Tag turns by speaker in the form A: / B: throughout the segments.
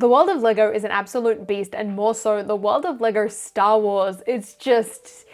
A: The world of LEGO is an absolute beast, and more so, the world of LEGO Star Wars. It's just...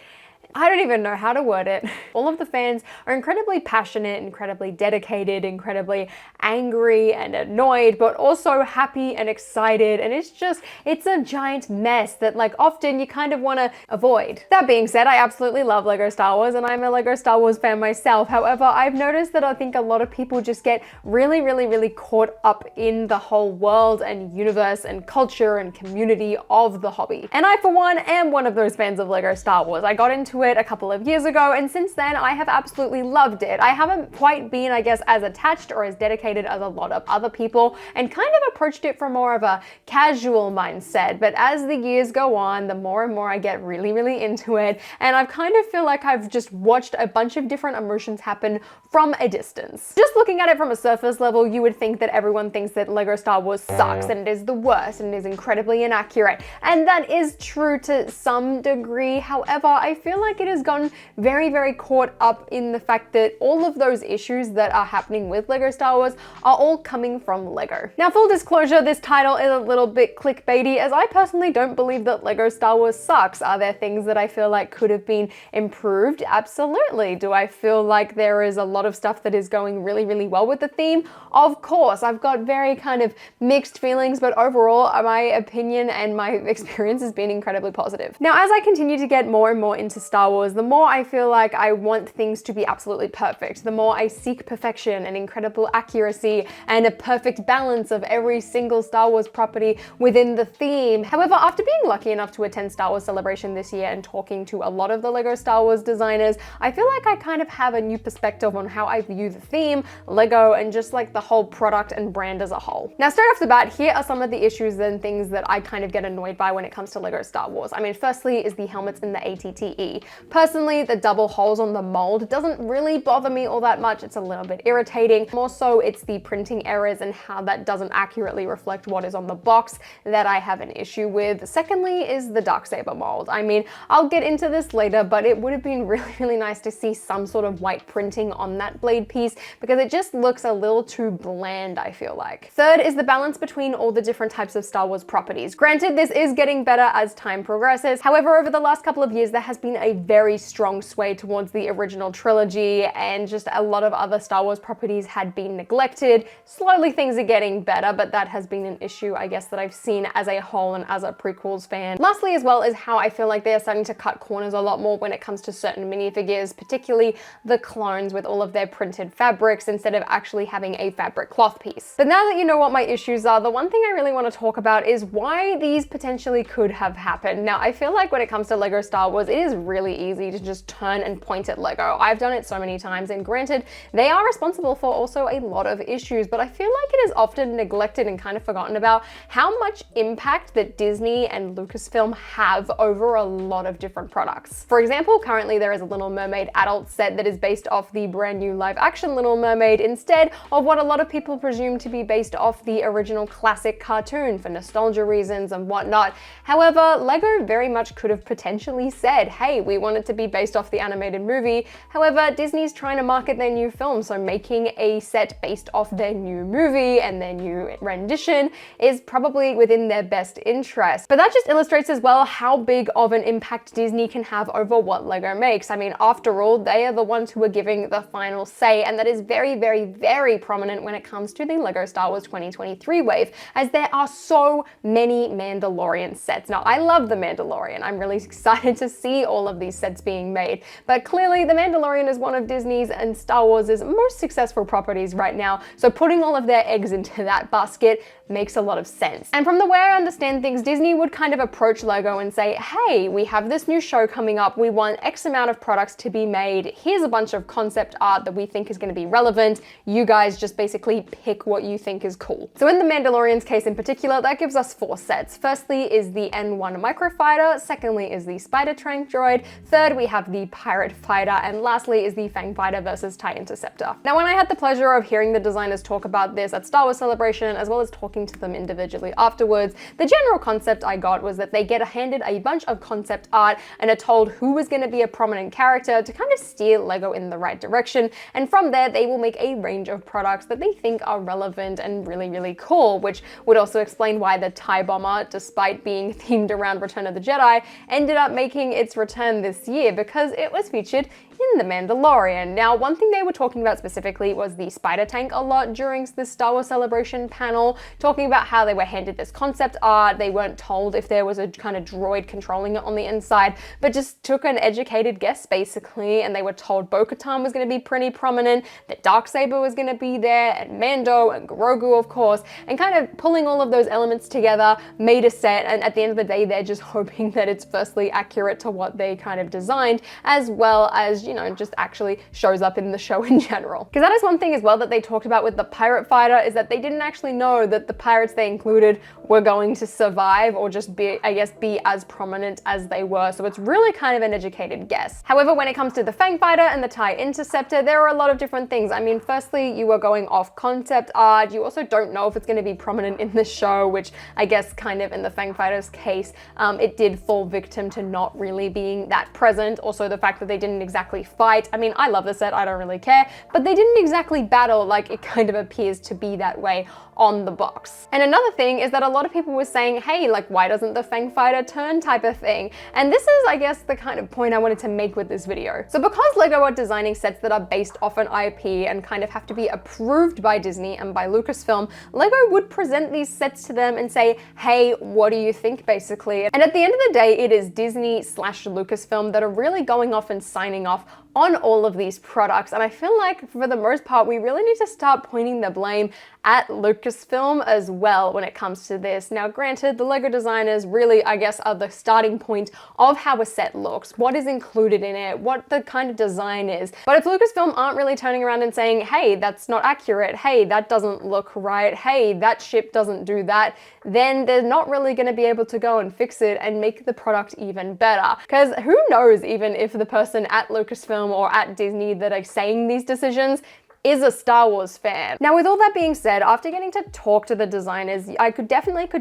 A: I don't even know how to word it. All of the fans are incredibly passionate, incredibly dedicated, incredibly angry and annoyed, but also happy and excited. And it's a giant mess that like often you kind of want to avoid. That being said, I absolutely love LEGO Star Wars and I'm a LEGO Star Wars fan myself. However, I've noticed that I think a lot of people just get really caught up in the whole world and universe and culture and community of the hobby. And I, for one, am one of those fans of LEGO Star Wars. I got into it a couple of years ago, and since then I have absolutely loved it. I haven't quite been, I guess, as attached or as dedicated as a lot of other people, and kind of approached it from more of a casual mindset. But as the years go on, the more and more I get really into it, and I kind of feel like I've just watched a bunch of different emotions happen from a distance. Just looking at it from a surface level, you would think that everyone thinks that LEGO Star Wars sucks and it is the worst and it is incredibly inaccurate, and that is true to some degree. However, I feel like it has gotten very caught up in the fact that all of those issues that are happening with LEGO Star Wars are all coming from LEGO. Now, full disclosure, this title is a little bit clickbaity, as I personally don't believe that LEGO Star Wars sucks. Are there things that I feel like could have been improved? Absolutely. Do I feel like there is a lot of stuff that is going really well with the theme? Of course. I've got very kind of mixed feelings, but overall, my opinion and my experience has been incredibly positive. Now, as I continue to get more and more into Star Wars, the more I feel like I want things to be absolutely perfect, the more I seek perfection and incredible accuracy and a perfect balance of every single Star Wars property within the theme. However, after being lucky enough to attend Star Wars Celebration this year and talking to a lot of the LEGO Star Wars designers, I feel like I kind of have a new perspective on how I view the theme, LEGO, and just like the whole product and brand as a whole. Now, straight off the bat, here are some of the issues and things that I kind of get annoyed by when it comes to LEGO Star Wars. I mean, firstly is the helmets in the ATTE. Personally, the double holes on the mold doesn't really bother me all that much. It's a little bit irritating. More so, it's the printing errors and how that doesn't accurately reflect what is on the box that I have an issue with. Secondly is the Darksaber mold. I mean, I'll get into this later, but it would have been really nice to see some sort of white printing on that blade piece because it just looks a little too bland, I feel like. Third is the balance between all the different types of Star Wars properties. Granted, this is getting better as time progresses. However, over the last couple of years, there has been a very strong sway towards the original trilogy, and just a lot of other Star Wars properties had been neglected. Slowly things are getting better, but that has been an issue, I guess, that I've seen as a whole and as a prequels fan. Lastly, as well, is how I feel like they're starting to cut corners a lot more when it comes to certain minifigures, particularly the clones with all of their printed fabrics instead of actually having a fabric cloth piece. But now that you know what my issues are, the one thing I really want to talk about is why these potentially could have happened. Now, I feel like when it comes to LEGO Star Wars, it is really easy to just turn and point at LEGO. I've done it so many times, and granted, they are responsible for also a lot of issues, but I feel like it is often neglected and kind of forgotten about how much impact that Disney and Lucasfilm have over a lot of different products. For example, currently there is a Little Mermaid adult set that is based off the brand new live action Little Mermaid instead of what a lot of people presume to be based off the original classic cartoon for nostalgia reasons and whatnot. However, LEGO very much could have potentially said, hey, we want it to be based off the animated movie. However, Disney's trying to market their new film, so making a set based off their new movie and their new rendition is probably within their best interest. But that just illustrates as well how big of an impact Disney can have over what LEGO makes. I mean, after all, they are the ones who are giving the final say, and that is very prominent when it comes to the LEGO Star Wars 2023 wave, as there are so many Mandalorian sets. Now, I love the Mandalorian. I'm really excited to see all of these sets being made, but clearly the Mandalorian is one of Disney's and Star Wars' most successful properties right now, so putting all of their eggs into that basket makes a lot of sense. And from the way I understand things, Disney would kind of approach LEGO and say, hey, we have this new show coming up, we want X amount of products to be made, here's a bunch of concept art that we think is going to be relevant, you guys just basically pick what you think is cool. So in the Mandalorian's case in particular, that gives us 4 sets. Firstly is the N1 microfighter, secondly is the spider trank droid, Third, we have the Pirate Fighter, and lastly is the Fang Fighter versus TIE Interceptor. Now, when I had the pleasure of hearing the designers talk about this at Star Wars Celebration, as well as talking to them individually afterwards, the general concept I got was that they get handed a bunch of concept art and are told who was going to be a prominent character to kind of steer LEGO in the right direction, and from there they will make a range of products that they think are relevant and really, really cool, which would also explain why the TIE Bomber, despite being themed around Return of the Jedi, ended up making its return this year because it was featured in The Mandalorian. Now, one thing they were talking about specifically was the spider tank a lot during the Star Wars Celebration panel, talking about how they were handed this concept art, they weren't told if there was a kind of droid controlling it on the inside, but just took an educated guess basically, and they were told Bo-Katan was going to be pretty prominent, that Darksaber was going to be there, and Mando, and Grogu of course, and kind of pulling all of those elements together made a set, and at the end of the day they're just hoping that it's firstly accurate to what they kind of designed, as well as, you know, just actually shows up in the show in general. Because that is one thing as well that they talked about with the Pirate Fighter, is that they didn't actually know that the pirates they included were going to survive or just be, I guess, be as prominent as they were. So it's really kind of an educated guess. However, when it comes to the Fang Fighter and the TIE Interceptor, there are a lot of different things. I mean, firstly, you are going off concept art. You also don't know if it's going to be prominent in the show, which I guess kind of in the Fang Fighter's case, it did fall victim to not really being that present. Also, the fact that they didn't exactly fight. I mean, I love the set, I don't really care, but they didn't exactly battle like it kind of appears to be that way on the box. And another thing is that a lot of people were saying, hey, like, why doesn't the Fang Fighter turn type of thing? And this is, I guess, the kind of point I wanted to make with this video. So because LEGO are designing sets that are based off an IP and kind of have to be approved by Disney and by Lucasfilm, LEGO would present these sets to them and say, hey, what do you think, basically? And at the end of the day, it is Disney/Lucasfilm that are really going off and signing off on all of these products. And I feel like for the most part, we really need to start pointing the blame at Lucasfilm as well when it comes to this. Now, granted, the LEGO designers really, I guess, are the starting point of how a set looks, what is included in it, what the kind of design is. But if Lucasfilm aren't really turning around and saying, hey, that's not accurate, hey, that doesn't look right, hey, that ship doesn't do that, then they're not really going to be able to go and fix it and make the product even better. Because who knows even if the person at Lucasfilm or at Disney that are saying these decisions is a Star Wars fan. Now, with all that being said, after getting to talk to the designers, I could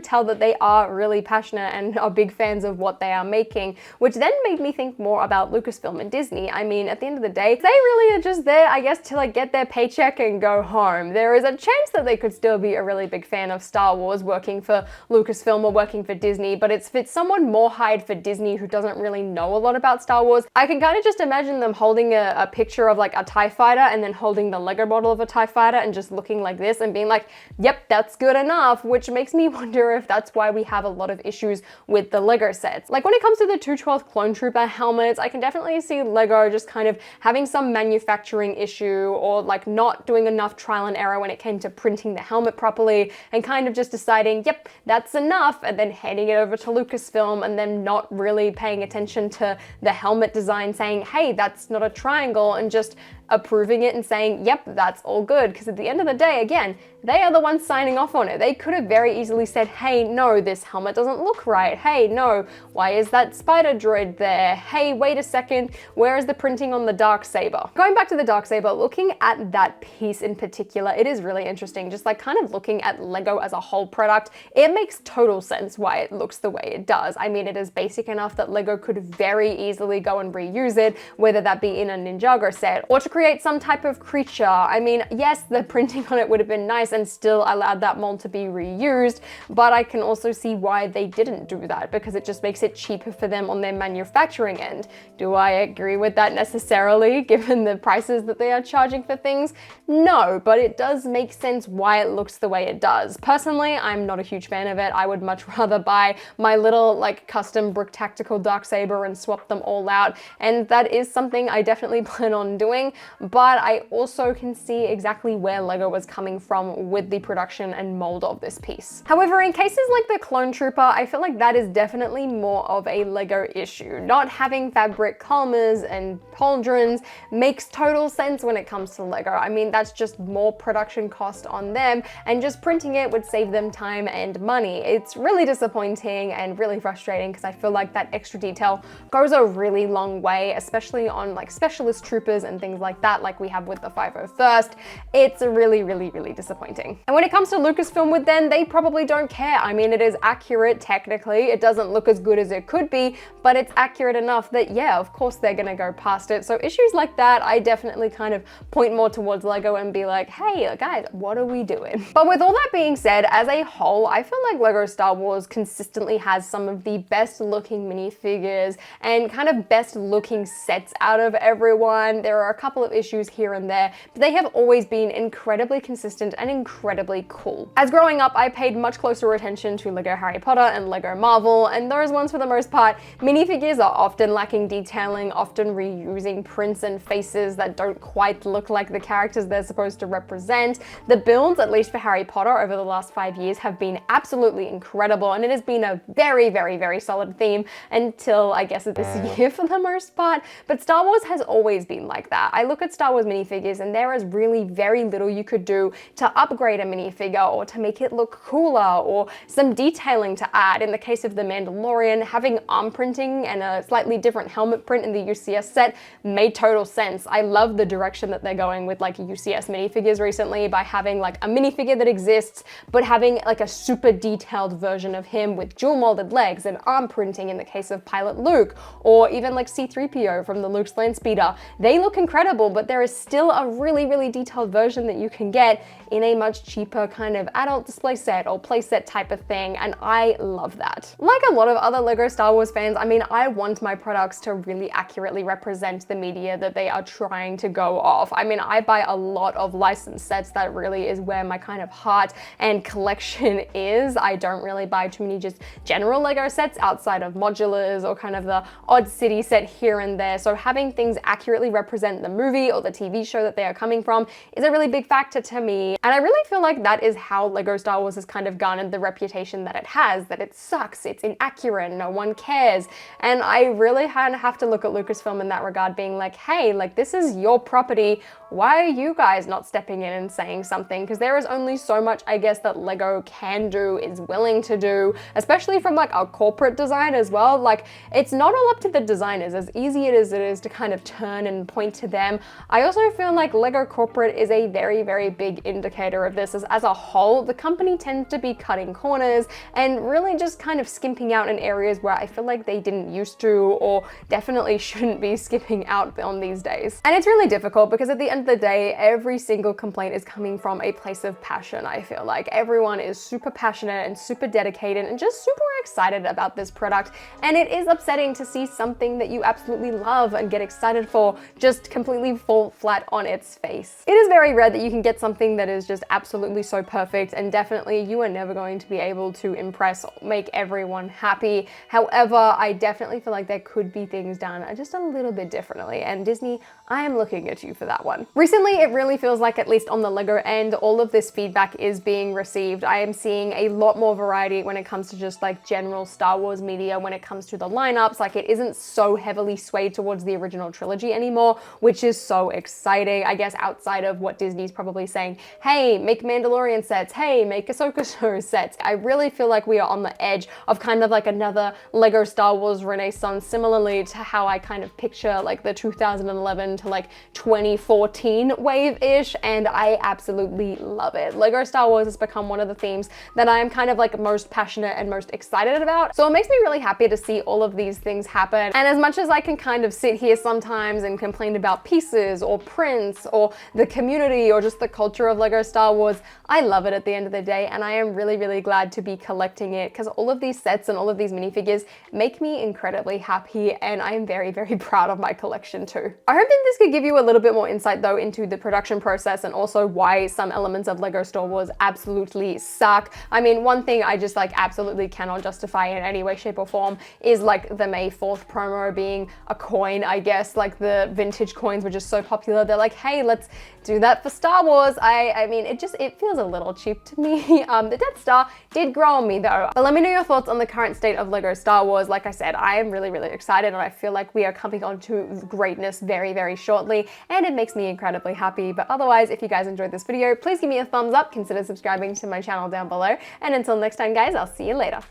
A: tell that they are really passionate and are big fans of what they are making, which then made me think more about Lucasfilm and Disney. I mean, at the end of the day, they really are just there, I guess, to like get their paycheck and go home. There is a chance that they could still be a really big fan of Star Wars working for Lucasfilm or working for Disney, but if it's someone more hired for Disney who doesn't really know a lot about Star Wars, I can kind of just imagine them holding a picture of like a TIE fighter and then holding the Lego model of a TIE fighter and just looking like this and being like, yep, that's good enough, which makes me wonder if that's why we have a lot of issues with the Lego sets. Like when it comes to the 212th Clone Trooper helmets, I can definitely see Lego just kind of having some manufacturing issue or like not doing enough trial and error when it came to printing the helmet properly and kind of just deciding, yep, that's enough, and then handing it over to Lucasfilm and then not really paying attention to the helmet design, saying, hey, that's not a triangle, and just approving it and saying, yep, that's all good. Because at the end of the day, again, they are the ones signing off on it. They could have very easily said, hey, no, this helmet doesn't look right. Hey, no, why is that spider droid there? Hey, wait a second, where is the printing on the Darksaber? Going back to the Darksaber, looking at that piece in particular, it is really interesting. Just like kind of looking at Lego as a whole product, it makes total sense why it looks the way it does. I mean, it is basic enough that Lego could very easily go and reuse it, whether that be in a Ninjago set or to create some type of creature. I mean, yes, the printing on it would have been nice and still allowed that mold to be reused, but I can also see why they didn't do that, because it just makes it cheaper for them on their manufacturing end. Do I agree with that necessarily, given the prices that they are charging for things? No, but it does make sense why it looks the way it does. Personally, I'm not a huge fan of it. I would much rather buy my little like custom brick tactical Darksaber and swap them all out, and that is something I definitely plan on doing. but I also can see exactly where Lego was coming from with the production and mold of this piece. However, in cases like the Clone Trooper, I feel like that is definitely more of a Lego issue. Not having fabric colmers and pauldrons makes total sense when it comes to Lego. I mean, that's just more production cost on them, and just printing it would save them time and money. It's really disappointing and really frustrating because I feel like that extra detail goes a really long way, especially on like specialist troopers and things like that, like we have with the 501st. It's really, really, really disappointing. And when it comes to Lucasfilm with them, they probably don't care. I mean, it is accurate technically. It doesn't look as good as it could be, but it's accurate enough that, yeah, of course they're gonna go past it. So issues like that, I definitely kind of point more towards Lego and be like, hey guys, what are we doing? But with all that being said, as a whole, I feel like Lego Star Wars consistently has some of the best looking minifigures and kind of best looking sets out of everyone. There are a couple of issues here and there, but they have always been incredibly consistent and incredibly cool. As growing up, I paid much closer attention to Lego Harry Potter and Lego Marvel, and those ones for the most part, minifigures are often lacking detailing, often reusing prints and faces that don't quite look like the characters they're supposed to represent. The builds, at least for Harry Potter over the last 5 years, have been absolutely incredible, and it has been a very, very, very solid theme until I guess this year for the most part. But Star Wars has always been like that. I look at Star Wars minifigures and there is really very little you could do to upgrade a minifigure or to make it look cooler or some detailing to add. In the case of The Mandalorian, having arm printing and a slightly different helmet print in the UCS set made total sense. I love the direction that they're going with like UCS minifigures recently by having like a minifigure that exists, but having like a super detailed version of him with dual molded legs and arm printing in the case of Pilot Luke, or even like C-3PO from the Luke's Landspeeder. They look incredible, but there is still a really, really detailed version that you can get in a much cheaper kind of adult display set or playset type of thing, and I love that. Like a lot of other Lego Star Wars fans, I mean, I want my products to really accurately represent the media that they are trying to go off. I mean, I buy a lot of licensed sets. That really is where my kind of heart and collection is. I don't really buy too many just general Lego sets outside of modulars or kind of the odd city set here and there. So having things accurately represent the movie or the TV show that they are coming from is a really big factor to me. And I really feel like that is how Lego Star Wars has kind of garnered the reputation that it has, that it sucks, it's inaccurate, no one cares. And I really have to look at Lucasfilm in that regard, being like, hey, like this is your property. Why are you guys not stepping in and saying something? Because there is only so much, I guess, that Lego can do, is willing to do, especially from like a corporate design as well. Like it's not all up to the designers, as easy as it is to kind of turn and point to them. I also feel like Lego corporate is a very, very big indicator of this, as a whole, the company tends to be cutting corners and really just kind of skimping out in areas where I feel like they didn't used to, or definitely shouldn't be skipping out on these days. And it's really difficult because at the end of the day, every single complaint is coming from a place of passion. I feel like everyone is super passionate and super dedicated and just super excited about this product. And it is upsetting to see something that you absolutely love and get excited for just completely fall flat on its face. It is very rare that you can get something that is just absolutely so perfect, and definitely you are never going to be able to impress or make everyone happy. However, I definitely feel like there could be things done just a little bit differently, and Disney, I am looking at you for that one. Recently, it really feels like, at least on the Lego end, all of this feedback is being received. I am seeing a lot more variety when it comes to just like general Star Wars media, when it comes to the lineups. Like it isn't so heavily swayed towards the original trilogy anymore, which is so exciting. I guess outside of what Disney's probably saying, hey, make Mandalorian sets, hey, make Ahsoka show sets. I really feel like we are on the edge of kind of like another Lego Star Wars renaissance, similarly to how I kind of picture like the 2011 to like 2014 wave-ish, and I absolutely love it. Lego Star Wars has become one of the themes that I am kind of like most passionate and most excited about. So it makes me really happy to see all of these things happen. And as much as I can kind of sit here sometimes and complain about pieces or prints or the community or just the culture of Lego Star Wars, I love it at the end of the day, and I am really, really glad to be collecting it, because all of these sets and all of these minifigures make me incredibly happy, and I am very, very proud of my collection too. I hope that this could give you a little bit more insight though into the production process and also why some elements of Lego Star Wars absolutely suck. I mean, one thing I just like absolutely cannot justify in any way, shape or form is like the May 4th promo being a coin, I guess. Like the vintage coins were just so popular. They're like, hey, let's do that for Star Wars. I mean, it feels a little cheap to me. The Death Star did grow on me though. But let me know your thoughts on the current state of Lego Star Wars. Like I said, I am really, really excited, and I feel like we are coming on to greatness very, very shortly, and it makes me incredibly happy. But otherwise, if you guys enjoyed this video, please give me a thumbs up, consider subscribing to my channel down below, and until next time guys, I'll see you later.